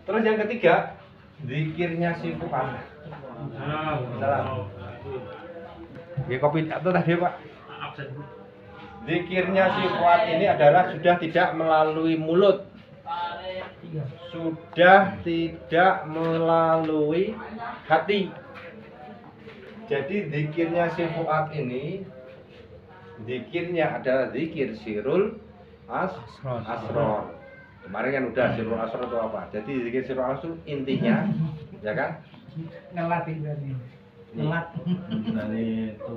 Terus yang ketiga, zikirnya si Fuad. Salam. Ya kopi atau tadi Pak? Zikirnya si Fuad ini adalah sudah tidak melalui mulut, sudah tidak melalui hati. Jadi zikirnya si Fuad ini, zikirnya adalah zikir sirul asror. Kemarin kan udah sirul asror itu apa? Jadi zikir sirul asror intinya, ya kan? Ngelat ini. Ngelat.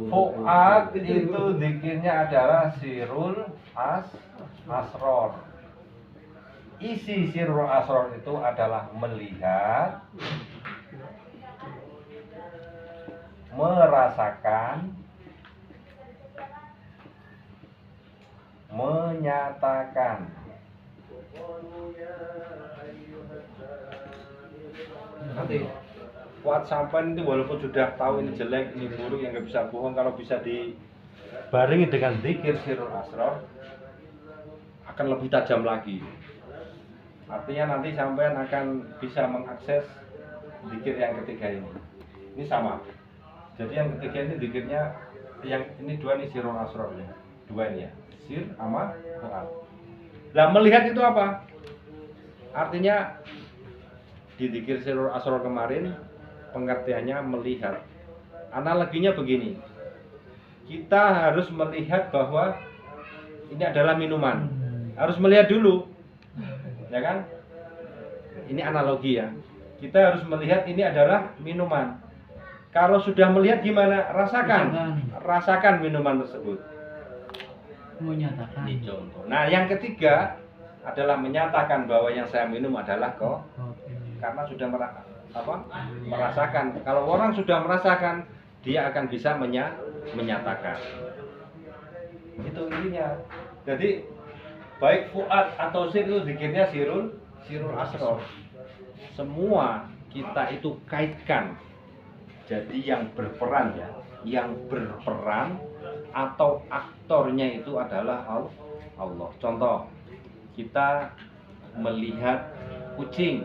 Fuad itu zikirnya adalah sirul asror. Isi sirul asror itu adalah melihat, merasakan, menyatakan. Nanti Fuad sampean itu walaupun sudah tahu ini jelek, ini buruk, yang nggak bisa bohong, kalau bisa dibarengi dengan zikir sirul asror akan lebih tajam lagi. Artinya nanti sampean akan bisa mengakses zikir yang ketiga ini. Ini sama. Jadi yang ketiga ini zikirnya, yang ini dua nih sirul asror ya. Dua ini ya. Sir sama Fuad. Nah, melihat itu apa? Artinya di zikir sirul asror kemarin pengertiannya melihat. Analoginya begini. Kita harus melihat bahwa ini adalah minuman. Harus melihat dulu. Ya kan? Ini analogi ya. Kita harus melihat ini adalah minuman. Kalau sudah melihat gimana? Rasakan. Rasakan minuman tersebut. Menyatakan. Ini contoh. Nah, yang ketiga adalah menyatakan bahwa yang saya minum adalah kok. Karena sudah merasakan. Kalau orang sudah merasakan, dia akan bisa menyatakan. Itu intinya. Jadi baik Fuad atau sir itu zikirnya sirul asror. Semua kita itu kaitkan. Jadi yang berperan ya, yang berperan atau aktornya itu adalah Allah. Contoh, kita melihat kucing.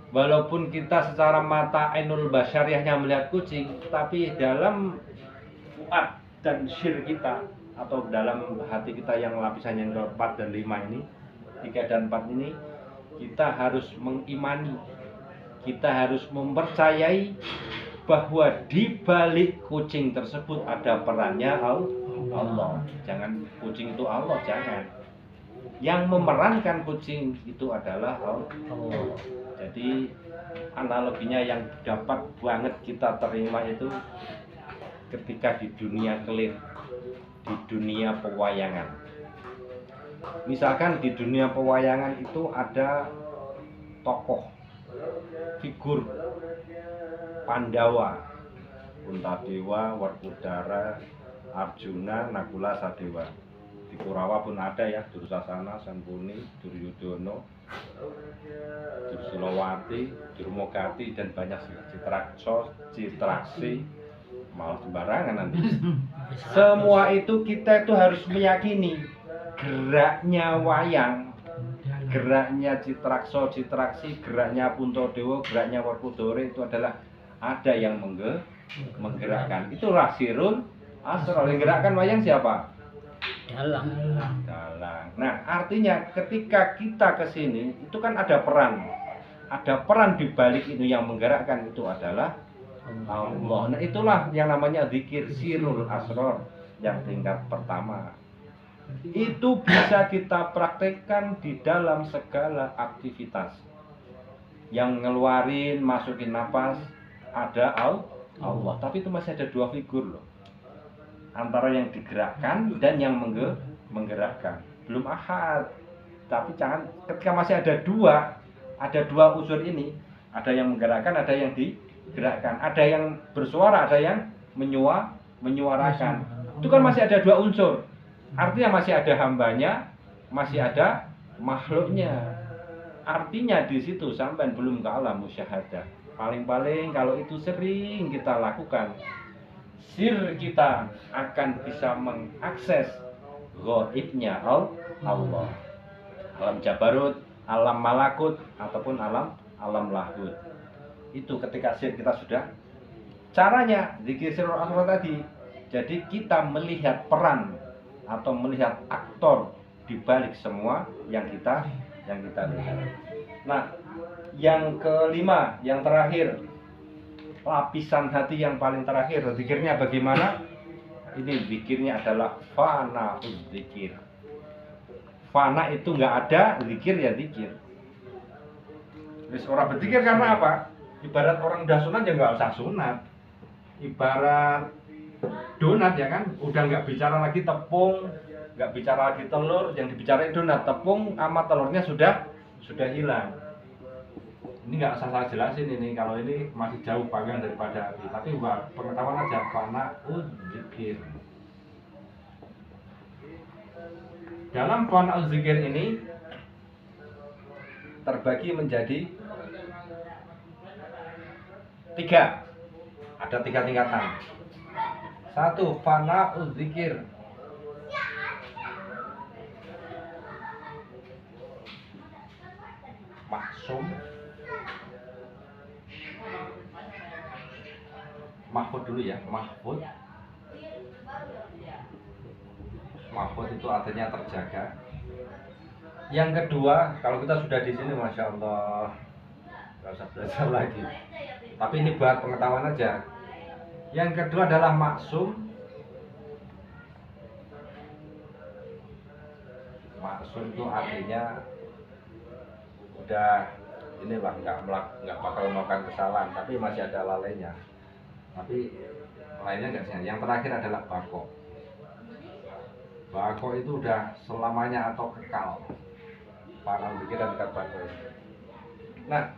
Walaupun kita secara mata ainul basyariahnya melihat kucing, tapi dalam fuad dan syir kita atau dalam hati kita yang lapisan yang ke-4 dan 5 ini, 3 dan 4 ini, kita harus mengimani, kita harus mempercayai bahwa di balik kucing tersebut ada perannya Allah. Jangan kucing itu Allah, jangan. Yang memerankan kucing itu adalah Allah. Jadi analoginya yang dapat banget kita terima itu ketika di dunia kelir, di dunia pewayangan. Misalkan di dunia pewayangan itu ada tokoh, figur Pandawa, Puntadewa, Werkudara, Arjuna, Nakula, Sadewa. Di Kurawa pun ada ya, Dursasana, Sangkuni, Duryudono, Dursilowati, Durmogati, dan banyak Citrakso, Citraksi, malah sembarangan nanti. Semua itu kita itu harus meyakini geraknya wayang, geraknya Citrakso, Citraksi, geraknya Puntadewa, geraknya Werkudara itu adalah ada yang menggerakkan. Itulah sirul asror. Yang gerakkan wayang siapa? Dalang. Nah, artinya ketika kita ke sini itu kan ada peran. Ada peran di balik itu, yang menggerakkan itu adalah Allah. Nah, itulah yang namanya zikir sirul asror yang tingkat pertama. Itu bisa kita praktekkan di dalam segala aktivitas. Yang ngeluarin, masukin napas ada Allah, tapi itu masih ada dua figur loh. Antara yang digerakkan dan yang menggerakkan. Belum ahad. Tapi jangan, ketika masih ada dua unsur ini, ada yang menggerakkan, ada yang digerakkan, ada yang bersuara, ada yang menyuarakan. Itu kan masih ada dua unsur. Artinya masih ada hambanya, masih ada makhluknya. Artinya di situ sampai belum ke alam musyahadah. Paling-paling kalau itu sering kita lakukan, sir kita akan bisa mengakses ghaibnya Allah. Alam Jabarut alam malakut ataupun alam lahut. Itu ketika sir kita sudah. Caranya zikir sirrul asrar tadi. Jadi kita melihat peran atau melihat aktor di balik semua yang kita lihat. Nah, yang kelima, yang terakhir, lapisan hati yang paling terakhir, zikirnya bagaimana? Ini zikirnya adalah fana zikir. Fana itu nggak ada, zikir ya zikir. Terus orang berzikir karena apa? Ibarat orang udah sunat ya nggak usah sunat. Ibarat donat ya kan, udah nggak bicara lagi tepung, nggak bicara lagi telur, yang dibicarain donat, tepung sama telurnya sudah hilang. Ini nggak usah saya jelasin ini, kalau ini masih jauh panggang daripada hati. Tapi buat pengetahuan aja, fana zikir. Dalam fana zikir ini terbagi menjadi 3. Ada 3 tingkatan. 1. Fana zikir. Maksum. Mahfud dulu ya, mahfud. Mahfud itu artinya terjaga. Yang kedua, kalau kita sudah di sini, masya Allah, nggak usah belajar lagi. Tapi ini buat pengetahuan aja. Yang kedua adalah maksum. Maksum itu artinya udah inilah nggak bakal melakukan kesalahan, tapi masih ada lalainya. Tapi lainnya nggak sih. Yang terakhir adalah bako. Bako itu udah selamanya atau kekal. Para pikiran dekat bako. Nah,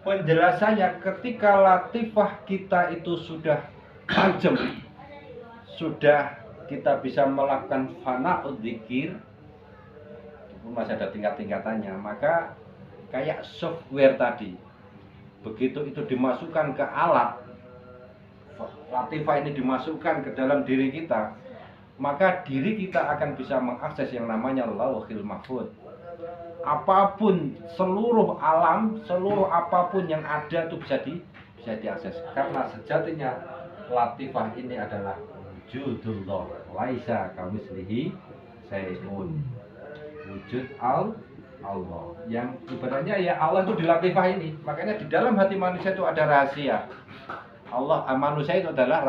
penjelasannya ketika latifah kita itu sudah tajam, sudah kita bisa melakukan fana dzikir, itu masih ada tingkat-tingkatannya. Maka kayak software tadi, begitu itu dimasukkan ke alat, latifah ini dimasukkan ke dalam diri kita, maka diri kita akan bisa mengakses yang namanya lauhil mahfud. Apapun, seluruh alam, seluruh apapun yang ada itu bisa diakses. Karena sejatinya latifah ini adalah wujudullah, laisa kamitslihi syai'un. Wujud Allah. Yang ibaratnya ya Allah itu di latifah ini. Makanya di dalam hati manusia itu ada rahasia. Allah, manusia itu adalah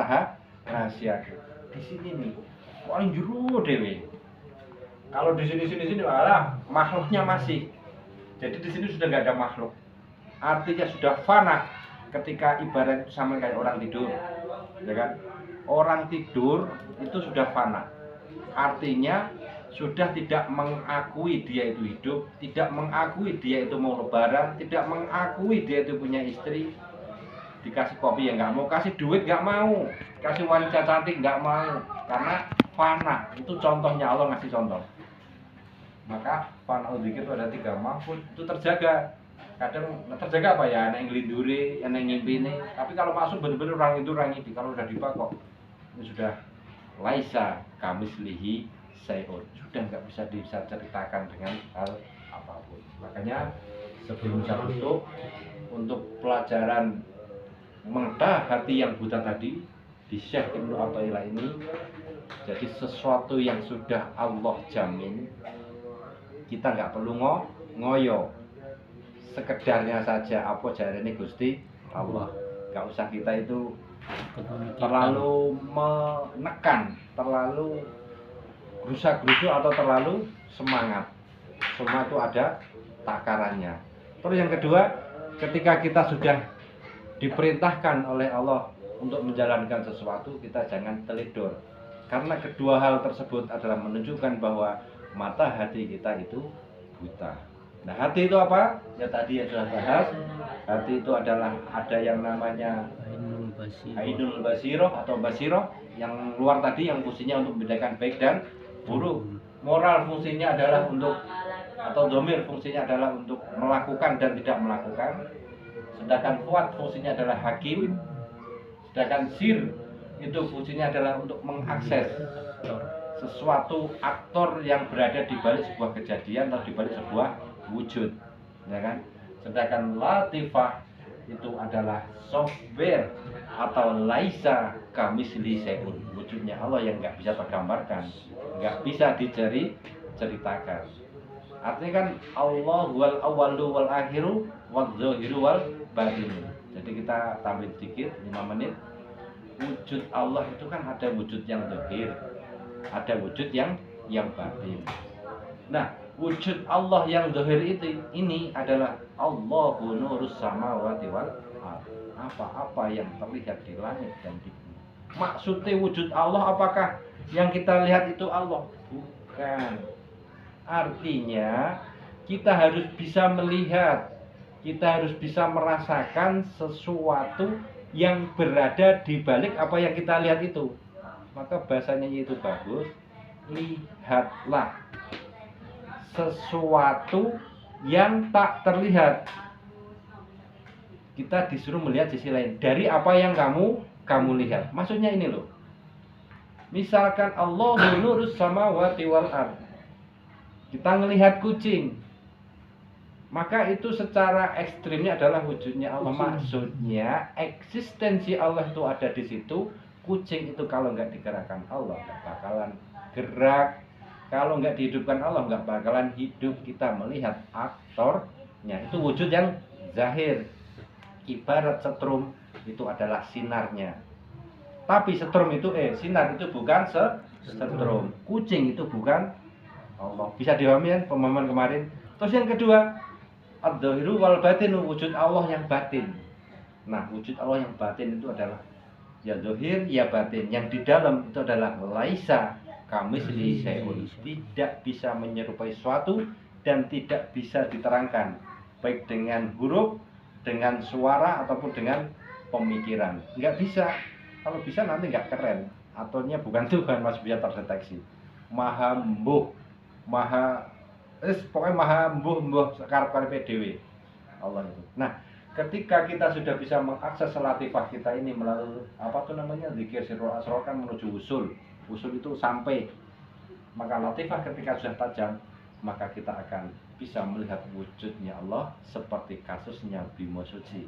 rahasia. Di sini nih, paling juru dewe. Kalau di sini malah makhluknya masih. Jadi di sini sudah nggak ada makhluk. Artinya sudah fana. Ketika ibarat sama kayak orang tidur, ya kan? Orang tidur itu sudah fana. Artinya sudah tidak mengakui dia itu hidup, tidak mengakui dia itu mau lebaran, tidak mengakui dia itu punya istri. Dikasih kopi ya nggak mau, kasih duit nggak mau, kasih wanita cantik nggak mau, karena fana. Itu contohnya, Allah ngasih contoh. Maka fana dzikir itu ada 3, mahfud itu terjaga. Kadang terjaga apa ya, anak yang ngelinduri, anak yang ngimpi ini. Tapi kalau masuk benar-benar orang itu orang ini, kalau udah dipakok ini sudah laisa kamitslihi syai'un, sudah nggak bisa diceritakan dengan hal apapun. Makanya sebelum saya tutup, untuk pelajaran mengetahui hati yang buta tadi di Syekh Ibnu Athaillah ini, jadi sesuatu yang sudah Allah jamin, kita nggak perlu ngoyo, sekedarnya saja apa jarene Gusti Allah. Nggak usah kita itu terlalu menekan, terlalu gerusa-gerusu atau terlalu semangat. Semua itu ada takarannya. Terus yang kedua, ketika kita sudah diperintahkan oleh Allah untuk menjalankan sesuatu, kita jangan teledor. Karena kedua hal tersebut adalah menunjukkan bahwa mata hati kita itu buta. Nah, hati itu apa? Ya tadi yang sudah bahas. Hati itu adalah ada yang namanya ainul basiroh atau basiroh, yang luar tadi yang fungsinya untuk membedakan baik dan buruk. Moral fungsinya adalah untuk, atau domir fungsinya adalah untuk melakukan dan tidak melakukan. Sedangkan fuad fungsinya adalah hakim. Sedangkan sir itu fungsinya adalah untuk mengakses sesuatu aktor yang berada di balik sebuah kejadian atau di balik sebuah wujud. ya kan? Sedangkan latifah itu adalah software atau laisa kamisli seun, wujudnya Allah yang nggak bisa tergambarkan, nggak bisa ceritakan. Artinya kan Allah wal awalu wal akhiru wal zahiru wal batin. Jadi kita tambah sedikit 5 menit. Wujud Allah itu kan ada wujud yang zahir, ada wujud yang batin. Nah, wujud Allah yang zahir ini adalah Allahu nurus samawati wal ardh. Apa-apa yang terlihat di langit dan di bumi. Maksudnya wujud Allah apakah yang kita lihat itu Allah? Bukan. Artinya kita harus bisa melihat, kita harus bisa merasakan sesuatu yang berada di balik apa yang kita lihat itu. Maka bahasanya itu bagus. Lihatlah sesuatu yang tak terlihat. Kita disuruh melihat sisi lain dari apa yang kamu lihat. Maksudnya ini loh. Misalkan Allahu nurus samawati wal ardh. Kita ngelihat kucing. Maka itu secara ekstrimnya adalah wujudnya Allah. Maksudnya eksistensi Allah itu ada di situ. Kucing itu kalau nggak digerakkan Allah nggak bakalan gerak. Kalau nggak dihidupkan Allah nggak bakalan hidup. Kita melihat aktornya. Itu wujud yang zahir. Ibarat setrum itu adalah sinarnya. Tapi setrum itu sinar itu bukan setrum. Kucing itu bukan Allah. Bisa dipahami kan pemahaman kemarin. Terus yang kedua, adz-dzahiru wal batin, wujud Allah yang batin. Nah, wujud Allah yang batin itu adalah ya zahir ya batin. Yang di dalam itu adalah laisa kamislihi syai'un. Tidak bisa menyerupai suatu dan tidak bisa diterangkan baik dengan huruf, dengan suara ataupun dengan pemikiran. Nggak bisa. Kalau bisa nanti nggak keren. Aturnya bukan Tuhan, masih bisa terdeteksi. Maha mbuh, pokoknya maha mbuh karep-karepe dhewe Allah itu. Nah, ketika kita sudah bisa mengakses latifah kita ini melalui zikir sirrul asrar kan menuju usul. Usul itu sampai. Maka latifah ketika sudah tajam, maka kita akan bisa melihat wujudnya Allah seperti kasusnya Bimo Suci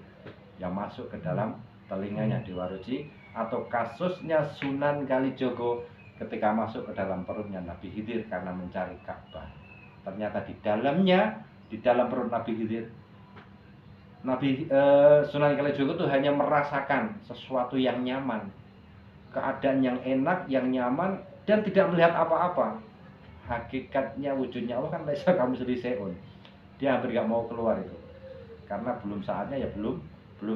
yang masuk ke dalam telinganya Dewa Ruci, atau kasusnya Sunan Kalijogo ketika masuk ke dalam perutnya Nabi Khidir karena mencari Ka'bah. Ternyata di dalam perut Nabi Khidir, Sunan Kalijogo itu hanya merasakan sesuatu yang nyaman, keadaan yang enak, yang nyaman, dan tidak melihat apa-apa. Hakikatnya wujudnya Allah kan laisa kamislihi syai'un. Dia hampir gak mau keluar itu. Karena belum saatnya ya belum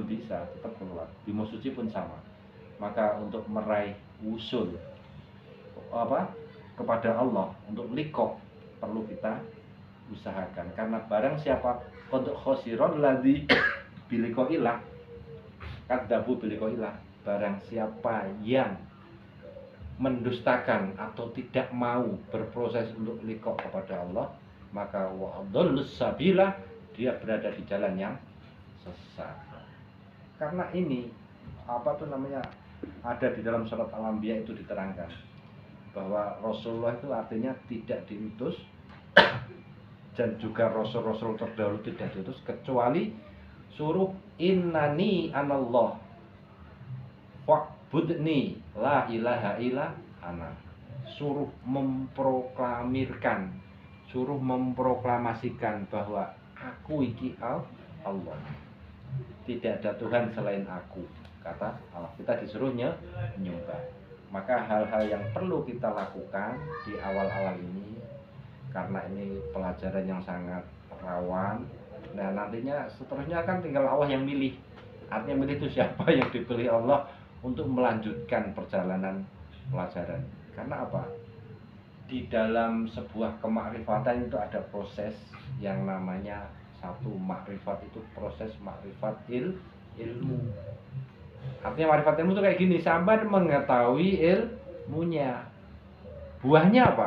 bisa tetap keluar. Bimo Suci pun sama. Maka untuk meraih usul kepada Allah, untuk liqo perlu kita usahakan. Karena barang siapa untuk khosiron ladzi biliqoillah kadzabu biliqoillah, barang siapa yang mendustakan atau tidak mau berproses untuk liqo kepada Allah, maka wa'adallus sabila, dia berada di jalan yang sesat. Karena ini ada di dalam surat Al-Anbiya itu diterangkan bahwa Rasulullah itu artinya tidak diutus dan juga rasul-rasul terdahulu tidak diutus kecuali suruh innani anallah fa'budni la ilaha illa ana. Suruh memproklamasikan bahwa aku iki Allah. Tidak ada Tuhan selain aku, kata Allah. Kita disuruhnya menyembah. Maka hal-hal yang perlu kita lakukan di awal-awal ini, karena ini pelajaran yang sangat rawan. Nah, nantinya seterusnya kan tinggal Allah yang milih. Artinya milih itu siapa yang dipilih Allah untuk melanjutkan perjalanan pelajaran. Karena apa? Di dalam sebuah kemakrifatan itu ada proses yang namanya satu makrifat, itu proses makrifat ilmu. Artinya makrifat ilmu itu kayak gini, sampai mengetahui ilmunya. Buahnya apa?